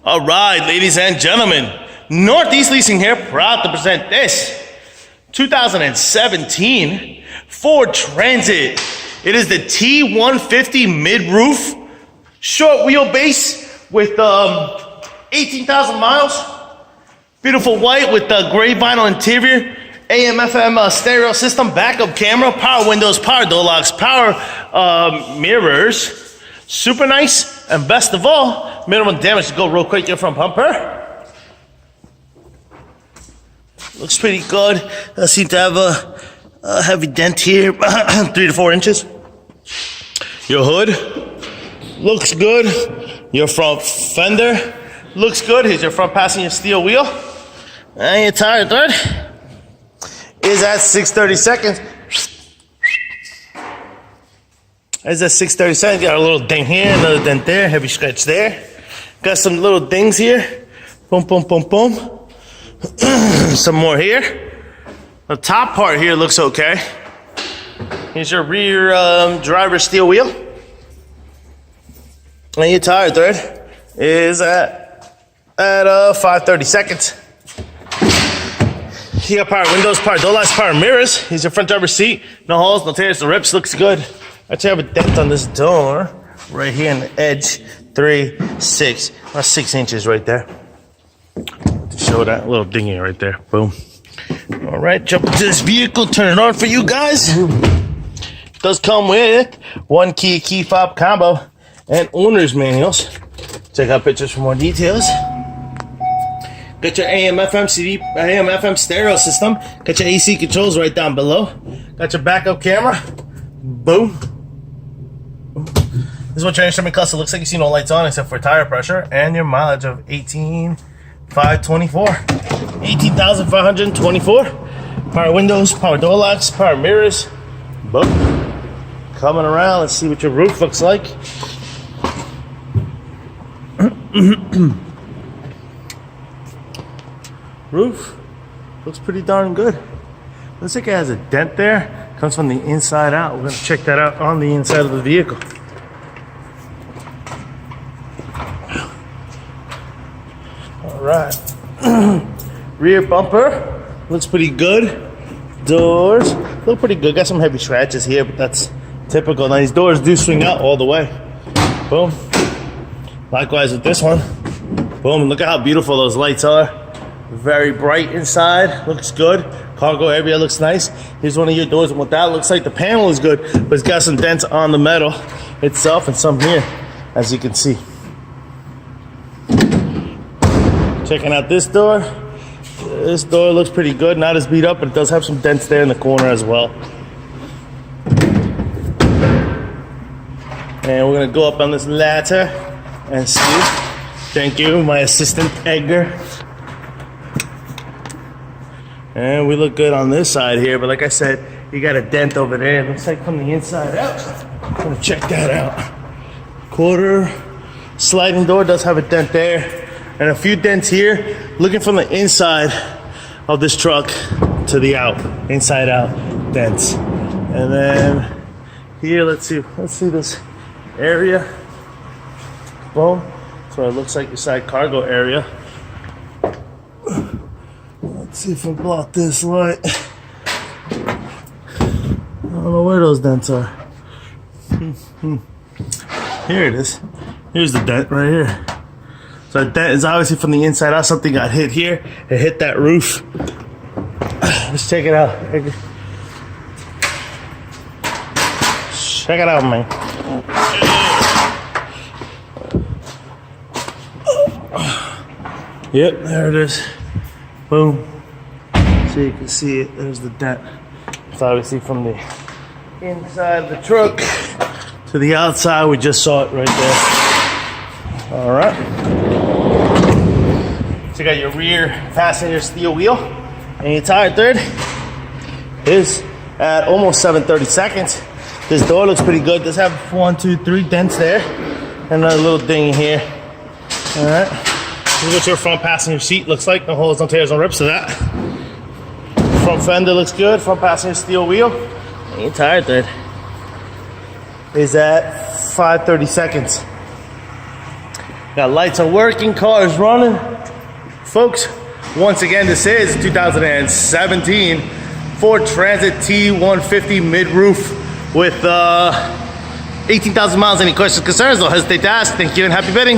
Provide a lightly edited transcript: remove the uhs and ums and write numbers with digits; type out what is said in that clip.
All right, ladies and gentlemen, Northeast Leasing here, proud to present this 2017 Ford Transit. It is the T-150 mid-roof, short wheelbase with 18,000 miles. Beautiful white with the gray vinyl interior, AM/FM stereo system, backup camera, power windows, power door locks, power mirrors. Super nice, and best of all, minimum damage to go real quick here from bumper. Looks pretty good. Does seem to have a heavy dent here, 3 to 4 inches. Your hood looks good. Your front fender looks good. Here's your front passenger steel wheel. And your tire thread is at 630 seconds. As at 630 seconds, got a little ding here, another dent there, heavy scratch there. Got some little dings here. Boom, boom, boom, boom. Some more here. The top part here looks okay. Here's your rear driver steel wheel. And your tire thread is at 530 seconds. You got power windows, power door locks, power mirrors. Here's your front driver's seat. No holes, no tears, no rips. Looks good. Actually, I have a dent on this door right here on the edge. 3, 6, about 6 inches right there. To show that little dinghy right there. Boom. All right, jump into this vehicle, turn it on for you guys. It does come with 1 key fob combo and owner's manuals. Check out pictures for more details. Got your AM/FM CD, AM/FM stereo system. Got your AC controls right down below. Got your backup camera. Boom. This is what your instrument cluster looks like. You see no lights on except for tire pressure, and your mileage of 18,524. 18,524. Power windows, power door locks, power mirrors. Boom. Coming around, let's see what your roof looks like. Roof looks pretty darn good. Looks like it has a dent there. Comes from the inside out. We're gonna check that out on the inside of the vehicle. All right. Rear bumper looks pretty good. Doors look pretty good. Got some heavy scratches here, but that's typical. Now these doors do swing out all the way. Boom. Likewise with this one. Boom. Look at how beautiful those lights are. Very bright inside. Looks good. Cargo area looks nice. Here's one of your doors, and what that looks like. The panel is good, but it's got some dents on the metal itself and some here, as you can see. Checking out this door. This door looks pretty good. Not as beat up, but it does have some dents there in the corner as well. And we're gonna go up on this ladder and see. Thank you, my assistant Edgar. And we look good on this side here, but like I said, you got a dent over there. It looks like from the inside out. I'm gonna check that out. Quarter sliding door does have a dent there, and a few dents here. Looking from the inside of this truck to the out, inside out dents. And then here, let's see this area. Boom. That's what it looks like, your side cargo area. Let's see if I block this light. I don't know where those dents are. Here it is. Here's the dent right here. So that dent is obviously from the inside out. Something got hit here. It hit that roof. Let's check it out. Check it out, man. Yep, there it is. Boom. So you can see it, there's the dent. It's obviously from the inside of the truck to the outside. We just saw it right there. All right. So you got your rear passenger steel wheel, and your tire thread is at almost 730 seconds. This door looks pretty good. Does have 1, 2, 3 dents there, and another little ding here. All right. This is what your front passenger seat looks like. No holes, no tears, no rips to that. Front fender looks good. Front passenger steel wheel. And your tire thread is at 530 seconds. Got lights are working, cars running. Folks, once again, this is 2017 Ford Transit T-150 mid-roof with 18,000 miles. Any questions, concerns, don't hesitate to ask. Thank you and happy bidding.